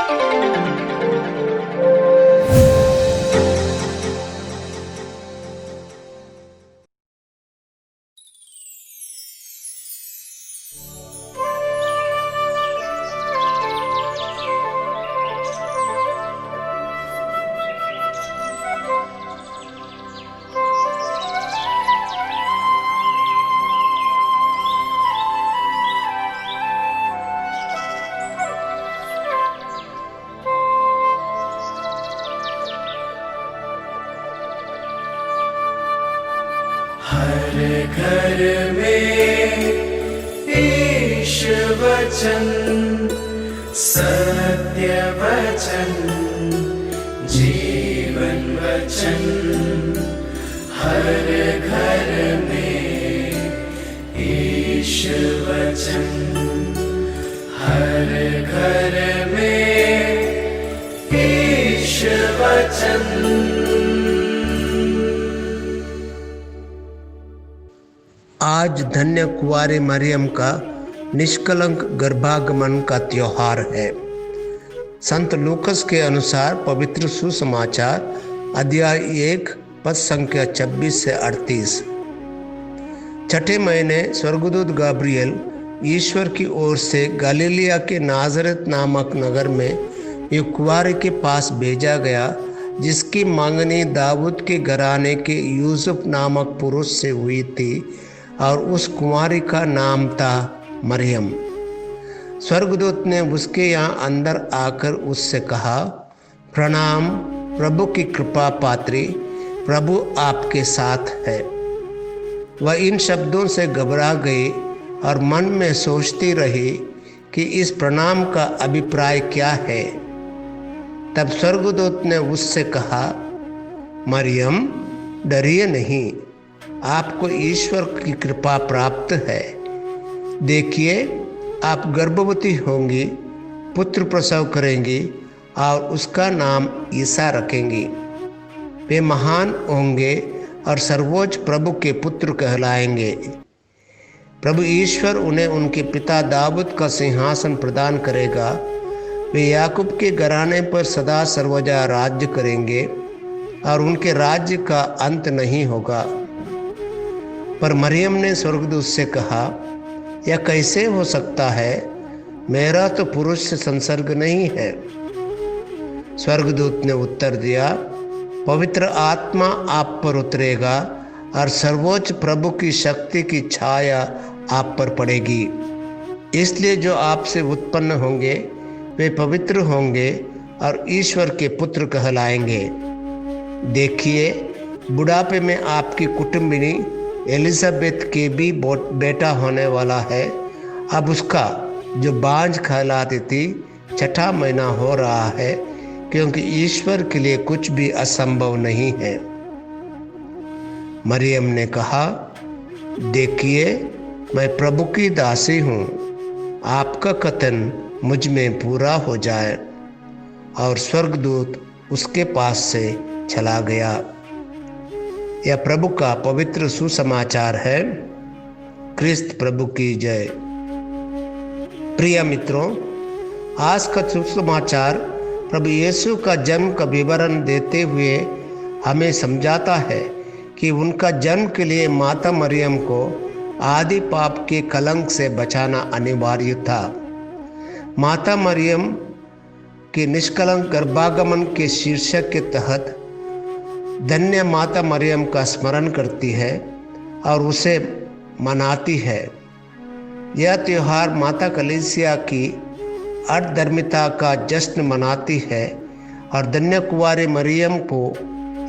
हर घर में ईश वचन, सत्य वचन, जीवन वचन। हर घर में ईश वचन, हर घर में ईश वचन। आज धन्य कुंवारी मरियम का निष्कलंक गर्भागमन का त्योहार है। संत लूकस के अनुसार पवित्र सुसमाचार अध्याय 1 पद संख्या 26 से 38। छठे महीने स्वर्गदूत गाब्रियल ईश्वर की ओर से गलीलिया के नाजरत नामक नगर में एक कुंवारे के पास भेजा गया, जिसकी मांगनी दाऊद के घराने के यूसुफ नामक पुरुष से हुई थी, और उस कुंवारी का नाम था मरियम। स्वर्गदूत ने उसके यहाँ अंदर आकर उससे कहा, प्रणाम प्रभु की कृपा पात्री, प्रभु आपके साथ है। वह इन शब्दों से घबरा गई और मन में सोचती रही कि इस प्रणाम का अभिप्राय क्या है। तब स्वर्गदूत ने उससे कहा, मरियम डरिए नहीं, आपको ईश्वर की कृपा प्राप्त है। देखिए, आप गर्भवती होंगी, पुत्र प्रसव करेंगी और उसका नाम ईसा रखेंगी। वे महान होंगे और सर्वोच्च प्रभु के पुत्र कहलाएंगे। प्रभु ईश्वर उन्हें उनके पिता दाऊद का सिंहासन प्रदान करेगा। वे याकूब के घराने पर सदा सर्वदा राज्य करेंगे और उनके राज्य का अंत नहीं होगा। पर मरियम ने स्वर्गदूत से कहा, यह कैसे हो सकता है? मेरा तो पुरुष से संसर्ग नहीं है। स्वर्गदूत ने उत्तर दिया, पवित्र आत्मा आप पर उतरेगा और सर्वोच्च प्रभु की शक्ति की छाया आप पर पड़ेगी। इसलिए जो आपसे उत्पन्न होंगे वे पवित्र होंगे और ईश्वर के पुत्र कहलाएंगे। देखिए, बुढ़ापे में आपकी कुटुंबिनी एलिजाबेथ के भी बेटा होने वाला है। अब उसका जो बांझ कहलाती थी, छठा महीना हो रहा है, क्योंकि ईश्वर के लिए कुछ भी असंभव नहीं है। मरियम ने कहा, देखिए, मैं प्रभु की दासी हूँ, आपका कथन मुझ में पूरा हो जाए। और स्वर्गदूत उसके पास से चला गया। यह प्रभु का पवित्र सुसमाचार है। क्रिस्त प्रभु की जय। प्रिय मित्रों, आज का सुसमाचार प्रभु यीशु का जन्म का विवरण देते हुए हमें समझाता है कि उनका जन्म के लिए माता मरियम को आदि पाप के कलंक से बचाना अनिवार्य था। माता मरियम के निष्कलंक गर्भागमन के शीर्षक के तहत धन्य माता मरियम का स्मरण करती है और उसे मनाती है। यह त्यौहार माता कलीसिया की अर्धधर्मिता का जश्न मनाती है और धन्य कुंवारी मरियम को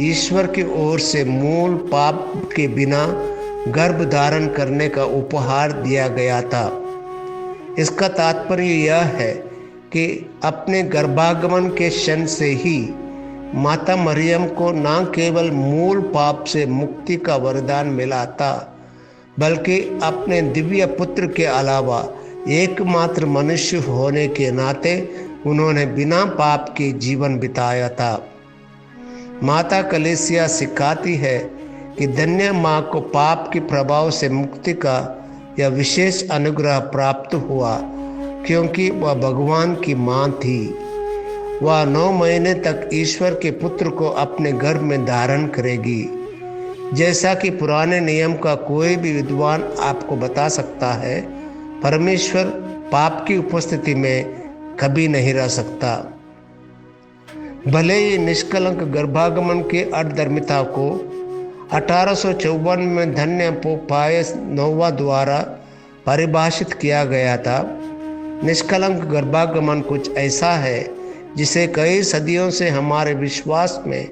ईश्वर की ओर से मूल पाप के बिना गर्भ धारण करने का उपहार दिया गया था। इसका तात्पर्य यह है कि अपने गर्भागमन के क्षण से ही माता मरियम को न केवल मूल पाप से मुक्ति का वरदान मिला था, बल्कि अपने दिव्य पुत्र के अलावा एकमात्र मनुष्य होने के नाते उन्होंने बिना पाप के जीवन बिताया था। माता कलीसिया सिखाती है कि धन्य माँ को पाप के प्रभाव से मुक्ति का यह विशेष अनुग्रह प्राप्त हुआ, क्योंकि वह भगवान की माँ थी। वह 9 महीने तक ईश्वर के पुत्र को अपने गर्भ में धारण करेगी। जैसा कि पुराने नियम का कोई भी विद्वान आपको बता सकता है, परमेश्वर पाप की उपस्थिति में कभी नहीं रह सकता। भले ही निष्कलंक गर्भागमन के अधर्मिता को 1854 में धन्य पोप पायस 9वां द्वारा परिभाषित किया गया था, निष्कलंक गर्भागमन कुछ ऐसा है जिसे कई सदियों से हमारे विश्वास में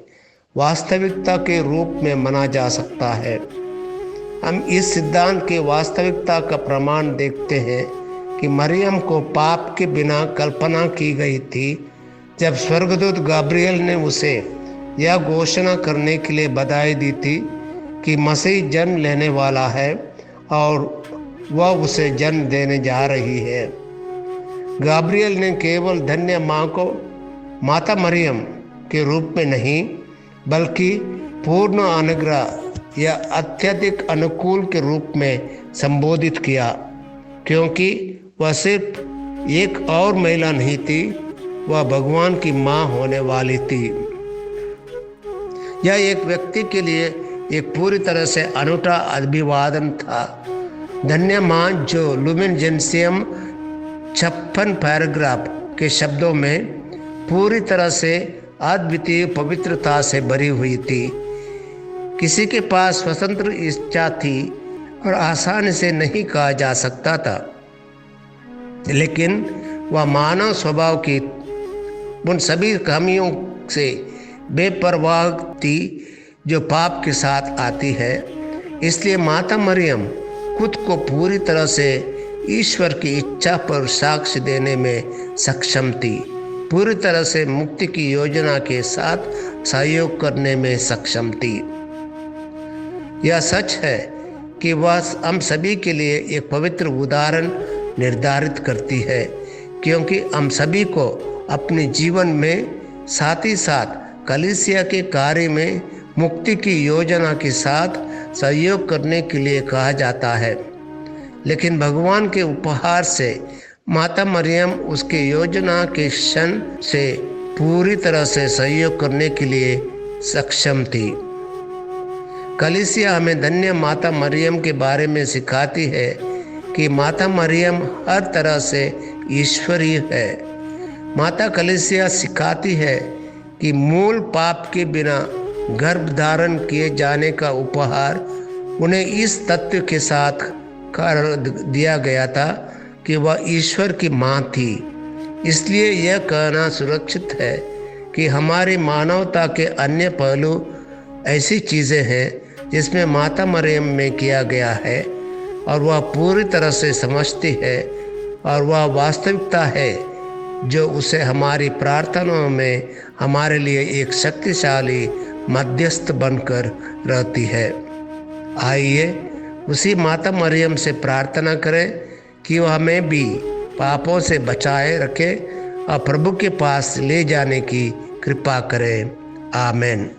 वास्तविकता के रूप में माना जा सकता है। हम इस सिद्धांत की वास्तविकता का प्रमाण देखते हैं कि मरियम को पाप के बिना कल्पना की गई थी जब स्वर्गदूत गाब्रियल ने उसे यह घोषणा करने के लिए बधाई दी थी कि मसीह जन्म लेने वाला है और वह उसे जन्म देने जा रही है। गाब्रियल ने केवल धन्य माँ को माता मरियम के रूप में नहीं बल्कि पूर्ण अनुग्रह या अत्यधिक अनुकूल के रूप में संबोधित किया, क्योंकि वह सिर्फ एक और महिला नहीं थी, वह भगवान की माँ होने वाली थी। यह एक व्यक्ति के लिए एक पूरी तरह से अनूठा अभिवादन था। धन्य माँ जो लुमेन जेनसियम 56 पैराग्राफ के शब्दों में पूरी तरह से अद्वितीय पवित्रता से भरी हुई थी। किसी के पास स्वतंत्र इच्छा थी और आसानी से नहीं कहा जा सकता था, लेकिन वह मानव स्वभाव की उन सभी खामियों से बेपरवाह थी जो पाप के साथ आती है। इसलिए माता मरियम खुद को पूरी तरह से ईश्वर की इच्छा पर साक्ष्य देने में सक्षम थी, पूरी तरह से मुक्ति की योजना के साथ सहयोग करने में सक्षम थी। यह सच है कि वह हम सभी के लिए एक पवित्र उदाहरण निर्धारित करती है, क्योंकि हम सभी को अपने जीवन में साथ ही साथ कलीसिया के कार्य में मुक्ति की योजना के साथ सहयोग करने के लिए कहा जाता है। लेकिन भगवान के उपहार से माता मरियम उसके योजना के क्षण से पूरी तरह से सहयोग करने के लिए सक्षम थी। कलीसिया हमें धन्य माता मरियम के बारे में सिखाती है कि माता मरियम हर तरह से ईश्वरीय है। माता कलीसिया सिखाती है कि मूल पाप के बिना गर्भ धारण किए जाने का उपहार उन्हें इस तथ्य के साथ कर दिया गया था कि वह ईश्वर की माँ थी। इसलिए यह कहना सुरक्षित है कि हमारी मानवता के अन्य पहलू ऐसी चीज़ें हैं जिसमें माता मरियम में किया गया है और वह पूरी तरह से समझती है, और वह वास्तविकता है जो उसे हमारी प्रार्थनाओं में हमारे लिए एक शक्तिशाली मध्यस्थ बनकर रहती है। आइए उसी माता मरियम से प्रार्थना करें कि वह हमें भी पापों से बचाए रखे और प्रभु के पास ले जाने की कृपा करें। आमीन।